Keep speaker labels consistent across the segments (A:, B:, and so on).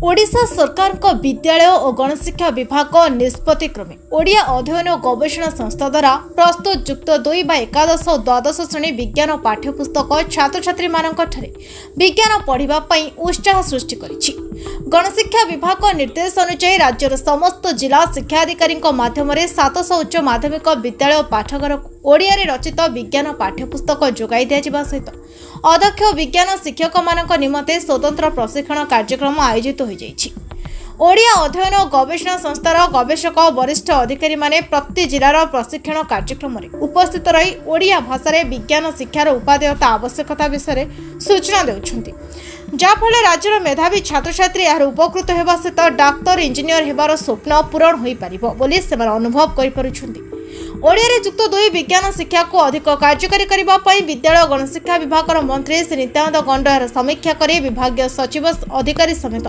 A: ओडिशा सरकार को विद्यालय और गणशिक्षा विभाग निष्पत्ति क्रमे ओडिया अध्ययन और गवेषणा संस्था द्वारा प्रस्तुत युक्त 2 बा एकादश और द्वादश श्रेणी विज्ञान पाठ्यपुस्तक छात्र छात्री विज्ञान पढ़ाई उत्साह सृष्टि करिछि। गणशिक्षा विभाग निर्देश अनुसार राज्यर समस्त जिला शिक्षाधिकारी माध्यम 700 उच्च माध्यमिक विद्यालय पाठगार ओडिया रे रचित विज्ञान पाठ्यपुस्तक जोगाई दिया सहित अध्यक्ष विज्ञान शिक्षक मानक निमंते स्वतंत्र प्रशिक्षण कार्यक्रम आयोजित हो जाइछि। ओडिया अध्ययन और गवेषणा संस्थार गवेषक वरिष्ठ अधिकारी माने प्रति जिलार प्रशिक्षण कार्यक्रम में उपस्थित रही ओडिया भाषा रे विज्ञान शिक्षार उपादेयता आवश्यकता विषय सूचना देउछन्ति, जाफल राज्यर मेधावी छात्र छात्री यार उपकृत होगा सहित डाक्तर इंजीनियर हेबार स्वप्न पूरण हो पारिबो बोली से अनुभव करिपरुछन्ति। ओडिया रे युक्त 2 विज्ञान शिक्षा को अधिक कार्यकारी करबा पई विद्यालय गणशिक्षा विभाग मंत्री श्री नित्यानंद गंड यार समीक्षा करे विभागीय सचिव अधिकारी समेत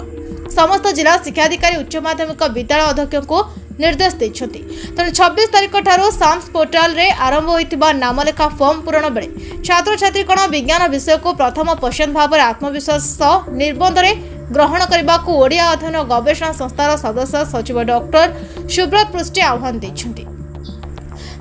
A: समस्त जिला शिक्षाधिकारी उच्च माध्यमिक विद्यालय अध्यक्ष को निर्देश देछन्ति। तेणु 26 तारिख ठारू साम्स पोर्टाल रे आरंभ होइतिबा नामलेखा फॉर्म पूरण बेले छात्र छात्री विज्ञान विषय को प्रथम पसंद भाव आत्मविश्वास निर्बंध रे ग्रहण करने को ओडिया अध्ययन गवेषणा संस्थार सदस्य सचिव डॉक्टर सुब्रत पृष्टि आह्वान देछन्ति।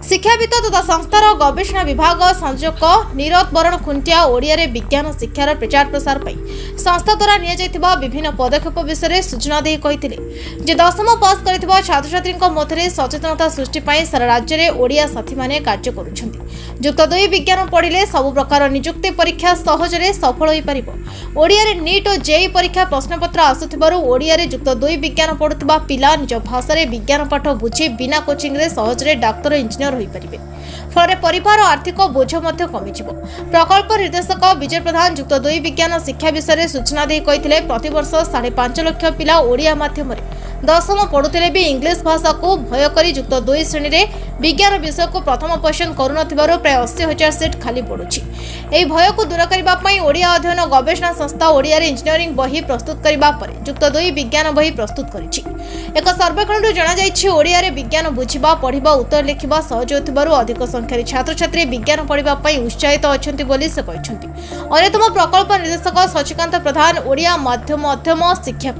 A: शिक्षाविद तथा संस्थार गवेषणा विभाग संयोजक नीरज बरण खुंटिया ओडिया रे विज्ञान शिक्षार प्रचार प्रसार पई संस्था द्वारा निया जायतिबा विभिन्न पदक्षेप विषय सूचना दे कहिथिले जे 10th पास करथिबा छात्र छात्री मध्य सचेतनता सृष्टि पई सारा राज्य रे ओडिया साथी माने कार्य करूछन्ति। युक्त 2 विज्ञान पढ़िले सब प्रकार नियुक्ति परीक्षा सहजरे सफल होई परिबो। ओडिया रे नीट और जेई परीक्षा प्रश्नपत्र आसुथिबारु ओडिया रे युक्त 2 विज्ञान पढुथिबा पिला निज भाषा रे विज्ञान पाठ बुझी बिना कोचिंग रे सहजरे डाक्टर इंजीनियर होई परिबे। फल परिवार आर्थिक बोझ कमिजिबो। प्रकल्प निर्देशक विजय प्रधान युक्त 2 विज्ञान शिक्षा विषय सूचना दे कहिथिले प्रतिवर्ष 5.5 लाख पिला ओडिया माध्यम 10th पढ़ुथिले भी इंग्लिश भाषा को भय करी युक्त 2 श्रेणी रे विज्ञान विषय को प्रथम पसंद करुनथिबारु प्राय 80,000 सीट खाली पड़ुछि। एही भय को दूर करबा पई ओडिया अध्ययन गवेषणा संस्था ओडिया रे इंजीनियरिंग बही प्रस्तुत करबा परे युक्त 2 विज्ञान बही प्रस्तुत करिछि। एक सर्वेक्षण जना जाइछि ओडिया रे विज्ञान बुझिबा पढ़िबा उत्तर लिखिबा सहज होथिबारु अधिक संख्यारे छात्र छात्री विज्ञान पढ़िबा पई उत्साहित अछंती बोली से कहिसंती। अन्यतम प्रकल्प निर्देशक शशिकांत प्रधान ओडिया मध्यम शिक्षा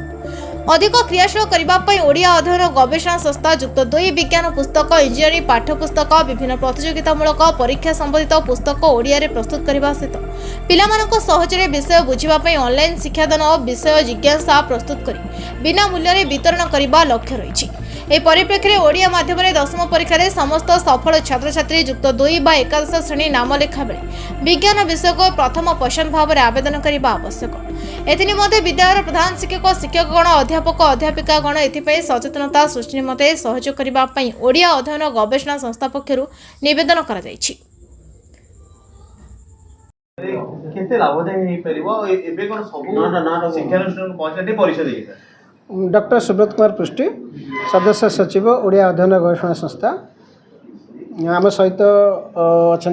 A: अधिक क्रियाशील करने ओडिया अध्ययन गवेषणा संस्था युक्त 2 विज्ञान पुस्तक इंजीनियरिंग पाठ्यपुस्तक विभिन्न प्रतियोगितामूलक परीक्षा संबंधित पुस्तक ओडिया रे प्रस्तुत करने सहित पिलामानक सहजरे विषय बुझापी ऑनलाइन शिक्षादान विषय जिज्ञासा प्रस्तुत कर बिना मूल्य वितरण करने लक्ष्य रही। ए परिप्रेक्षी ओडिया माध्यम 10th परीक्षा रे समस्त सफल छात्र छात्री युक्त 2 बा एकादश श्रेणी नामलेखा बेले विज्ञान विषय को प्रथम पसंद भाव में आवेदन करने आवश्यक। एथिनिमते विद्यालय प्रधान शिक्षक शिक्षकगण अध्यापक अध्यापिकागण एथिपई सचेतनता सृष्टि निमंते सहयोग करबा पई ओडिया अध्ययन गवेषणा संस्था पक्षरु निवेदन करा जायछि।
B: केते लाभदायी हे परिबो एबे कोन सब शिक्षानुष्ठान पहुंचते परिषद हे
C: डॉक्टर सुब्रत कुमार पृष्टि सदस्य सचिव ओडिया अध्ययन गवेषणा संस्था आम सहित अच्छा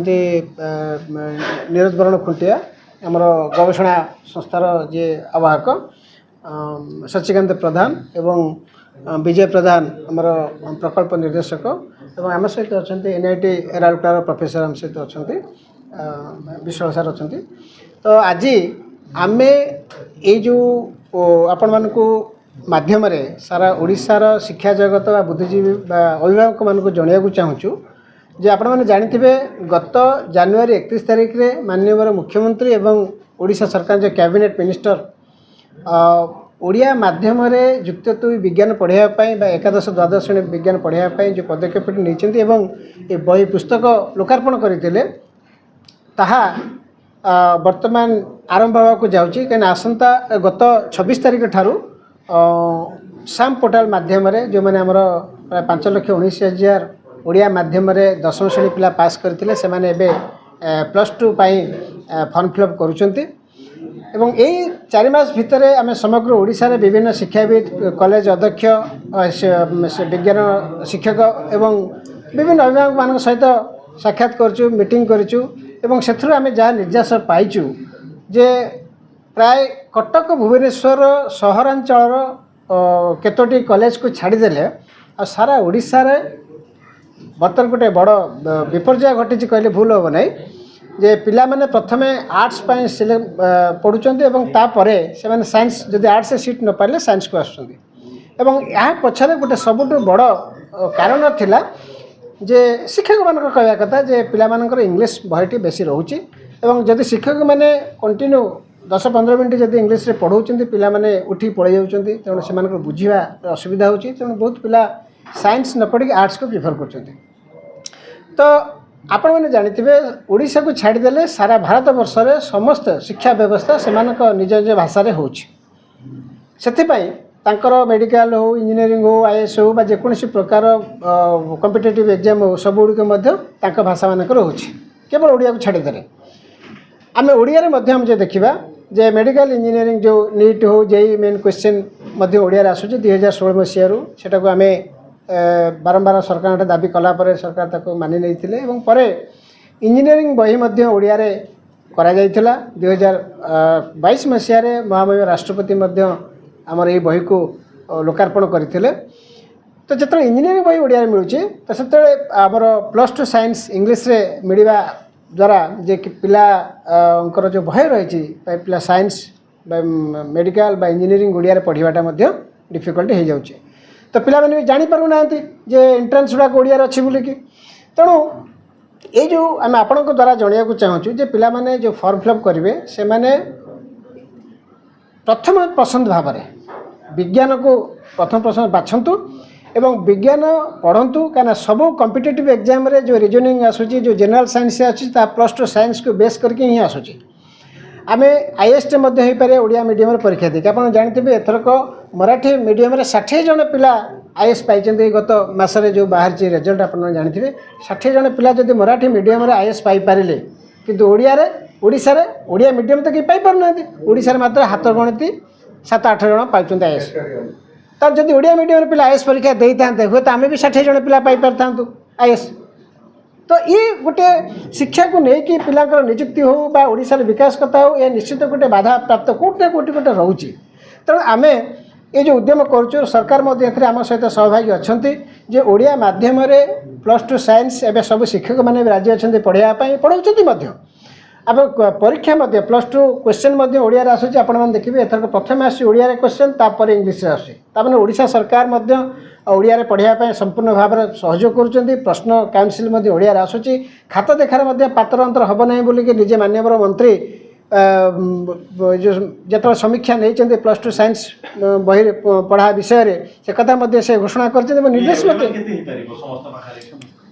C: नीरज बरण खुंटिया आमर गवेषणा संस्थार जे आवाहक शशिकांत प्रधान एवं विजय प्रधान आमर प्रकल्प निर्देशक एवं आम सहित अच्छा NIT राउरकेलार प्रोफेसर आम सहित अच्छा विश्वास सर अच्छा। तो आज आमे ये जो आपण मानकु माध्यम रे सारा ओडिशार शिक्षा जगत बा बुद्धिजीवी बा अभिभावक मानक जणिया चाहूँ जे आपण मैंने जानिथिबे गत जनवरी 31 तारिख रे माननीय मुख्यमंत्री एवं ओडिशा सरकार जो कैबिनेट मिनिस्टर ओडिया माध्यम रे युक्त 2 विज्ञान पढ़ाई बा एकादश द्वादश श्रेणी विज्ञान पढ़ाई जो पदक्षेप नहीं एवं ये बही पुस्तक लोकार्पण करते ताहा वर्तमान आरंभ होगा जाऊँगी कहीं आसंता गत 26 तारिख ठारू साम पोर्टाल माध्यम जो मैंने आमर प्राय 5,19,000 ओडिया माध्यम 10th श्रेणी पिला पास करते से माने एबे +2 फॉर्म फिलअप करुँच एवं यही 4 मास भितर आम समग्र ओडिशा रे विभिन्न शिक्षाविद कॉलेज अध्यक्ष विज्ञान शिक्षक एवं विभिन्न अभिभावक मान सहित साक्षात करूँ मीटिंग करूँ एवं से आम जहाँ निर्देश पाइचु जे प्राय कटक भुवनेश्वर सहरांचल केतोटी कॉलेज को छाड़देले आ सारा ओडिशा रे बर्तमान गोटे बड़ विपर्यय घटी कहले भूल हम ना जे पिला माने प्रथमे आर्ट्स पढ़ुचंती एवं तापरे से माने साइंस जदि आर्ट्स सीट न पाइले साइंस को आसुचंती एवं यहाँ पछरे गोटे सबुठु बड़ कारण थिला जे शिक्षक मान कहवा कथा जे पिला मानकर इंग्लिश बहटी बेसी रोचे एवं जदि शिक्षक माने कंटिन्यू 10-15 मिनट जदि इंग्लिश रे पढ़ाउचंती पिला माने उठी पळै जाउचंती तेणु से मानकर बुझिबा असुविधा होची तेणु बहुत पिला साइंस न पढ़ी आर्ट्स को प्रिफर करचंती। तो आपण मैंने जानिथिबे ओडिशा को छाड़देले सारा भारत वर्ष रे समस्त शिक्षा व्यवस्था से निज निज भाषा रे होची सेथिपाई तांकर मेडिकल हो इंजीनियरिंग हो आईएएस हो बा जेकोसी प्रकार कॉम्पिटिटिव एग्जाम हो सब गुड़िक तांका भाषा मानकर होची केवल ओडिया को छाड़देले आम ओडिया रे मध्य हम जे देखिबा जे मेडिकल इंजीनियरिंग जो नीट हो जेई मेन क्वेश्चन मध्य ओडिया रे आसुची 2016 मसीह रु सेटा को आमे बारंबार सरकार दाबी कला पर सरकार ताको मानि नैथिले एवं परे इंजीनियरिंग बही मध्य ओडिया रे करा जायथिला 2022 मसीह रे महामहिम राष्ट्रपति मध्य आमर ये बही को लोकार्पण करथिले। तो जतले इंजीनियरिंग बही ओडिया रे मिलुची तो सेतले आमर +2 साइंस इंग्लिश रे मिलिबा द्वारा जे कि पिला अंकर जो भय रही पिला साइंस मेडिकल बा इंजीनियरिंग ओडिया रे पढ़ाटा मध्य डिफिकल्ट हो जाउची तो पिला माने जानि पारु नांती जे एंट्रेंस गुडा ओडिया रे अछि बोली कि तेणु ये जो आम आपण द्वारा जणिया को चाहूँ जे पिला माने जो फॉर्म फिलअप करेंगे से माने प्रथम पसंद भाव में विज्ञान को प्रथम पसंद बाछंतु एवं विज्ञान पढ़ंतु कहीं सब कॉम्पिटिटिव एग्जाम रे जो रीजनिंग आसूची जो जनरल साइंस अच्छी +2 साइंस को बेस करके ही आसूची आम आईएएस हो पारे ओडिया मीडियम परीक्षा दी आप जानते एथरक मराठी मीडियम 60 जन पिला आईएएस पाई गत मसरे जो बाहर रिजल्ट आप जानते 60 जन पिला जब मराठी मीडियम आईएएस पाई पारे किंतु ओडिशा रे ओडिया मीडियम तो कहीं पाई पारना ओडिशा रे मात्र हाथ गणती 7-8 जन पाउछन्ते आईएएस तर जब ओडिया मीडियम पिला आईएएस परीक्षा दे था हूँ तो आम भी 60 जन पिला पाई पारि था आईएएस। तो ये गोटे शिक्षा को लेकिन पिलांकर निजुक्ति हो बा ओडिशा रे विकास कथा हो ये निश्चित गोटे बाधा प्राप्त कोटे कोटी गोटे रोचे तेणु आम ये जो उद्यम करुँ सरकार आम सहित सहभागी अच्छा जे ओडिया माध्यम +2 साइंस एवं सब शिक्षक मैंने राजी अच्छा पढ़ाई पढ़ाऊँ अब परीक्षा +2 क्वेश्चन ओडिया रे आसुची आपण मैंने देखिए एथर प्रथम आसी ओडिया रे क्वेश्चन तापर इंग्लिश रे आसुची तापर ओडिशा सरकार ओडिया रे पढ़ाई संपूर्ण भाव में सहयोग करुँच प्रश्न काउनसिल ओडिया रे आसुची खाता देखार पातर अंतर हम ना बोलिक निजे माननीय मंत्री जो समीक्षा नहीं +2 साइंस बही पढ़ा विषय से कथा से घोषणा कर निर्देश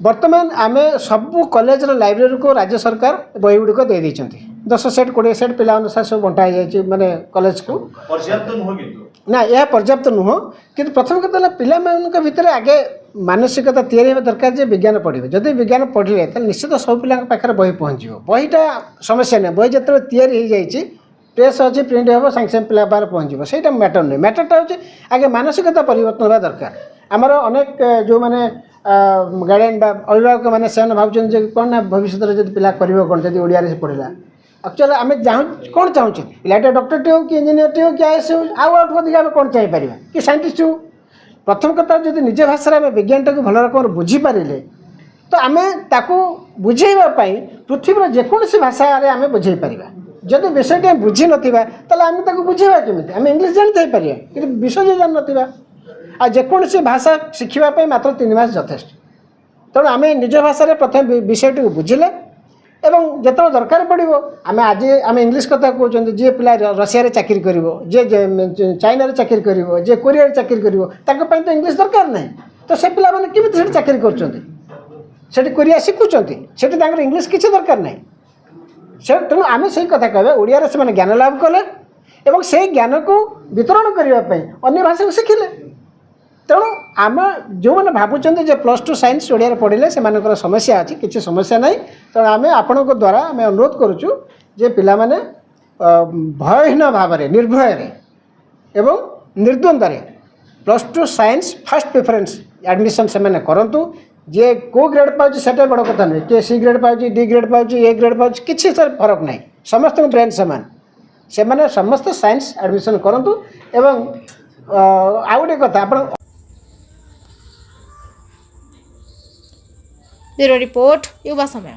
C: बर्तमान आम सबू कॉलेज लाइब्रेरी को राज्य सरकार बही गुड़िक दे देती 10 सेट 20 सेट पिला अनुसार सब बंटा माने कॉलेज को
B: पर्याप्त नुह
C: ना यह पर्याप्त नुह कि प्रथम कथा पिला भितर आगे मानसिकता तैयारी दरकार जे विज्ञान पढ़े जदि विज्ञान पढ़े तो निश्चित सब पिला पाखे बही पहुँच बहीटा समस्या नहीं बही जो तैयारी प्रेस अच्छी प्रिंट हम सागे सागे पिला पाखे पहुँच से मैटर नहीं मैटरटा हूँ आगे मानसिकता परिवर्तन होगा दरकार आमर अनेक जो मैंने गार्डियन अभिभावक मैंने से भावुँ कौन ना भविष्य में जब पिला कर कौन जब ओडिया से पढ़ला एक्चुअली आम कौन चाहूँ पिलाटे डॉक्टर हो कि इंजीनियर हो कि आईएएस हो आउट अधिक आम कौन चाहिए कि साइंटिस्ट हो प्रथम कथा जब निज भाषा में विज्ञानटा को भल रकम बुझीपारे तो आम ताकू बुझेवाई पृथ्वी जेकोसी भाषा आम बुझे पार जब विषय बुझी ना आम बुझेवा केमी आम इंग्लीश जानी पारे कि विषय जान ना आ जेकोसी भाषा शिखापी मात्र 3 मास यथेष्ट तेणु आम निज भाषा प्रथम विषयटी को बुझिले एवं जो दरकार पड़ो आम आज आम इंग्लीश कथा कहते जी पिला रशिया चाकरी कर चाइना चाकरी कर कोरिया चाकरी कर तो इंग्लीश दरकार ना तो से पिला माने केमिति चाकरी कर कोरिया शिखुंट से इंग्लीश किसी दरकार ना तेणु आम से कथा कह ओडिया से ज्ञान लाभ कले और से ज्ञान को वितरण करने अन्य भाषा को शिखिले तेणु आम जो मैंने भावुं +2 साइंस ओडिया पढ़े से समस्या अच्छी किसी समस्या ना तेणु आम आपण द्वारा आम अनुरोध करुचु जे पिला माने भयहीन भाव में निर्भय एवं निर्द्वंद्व +2 साइंस फर्स्ट प्रिफरेन्स एडमिशन से मैंने करंतु जे को ग्रेड पाँच से बड़ कथा नुहे किए सी ग्रेड पाँच डी ग्रेड पाँच ए ग्रेड पाँच किसी फरक ना समस्त ब्रेन सामान से मैंने समस्त साइंस एडमिशन करंतु एवं आउ गोटे कथा आप
A: ब्यूरो रिपोर्ट युवा समय।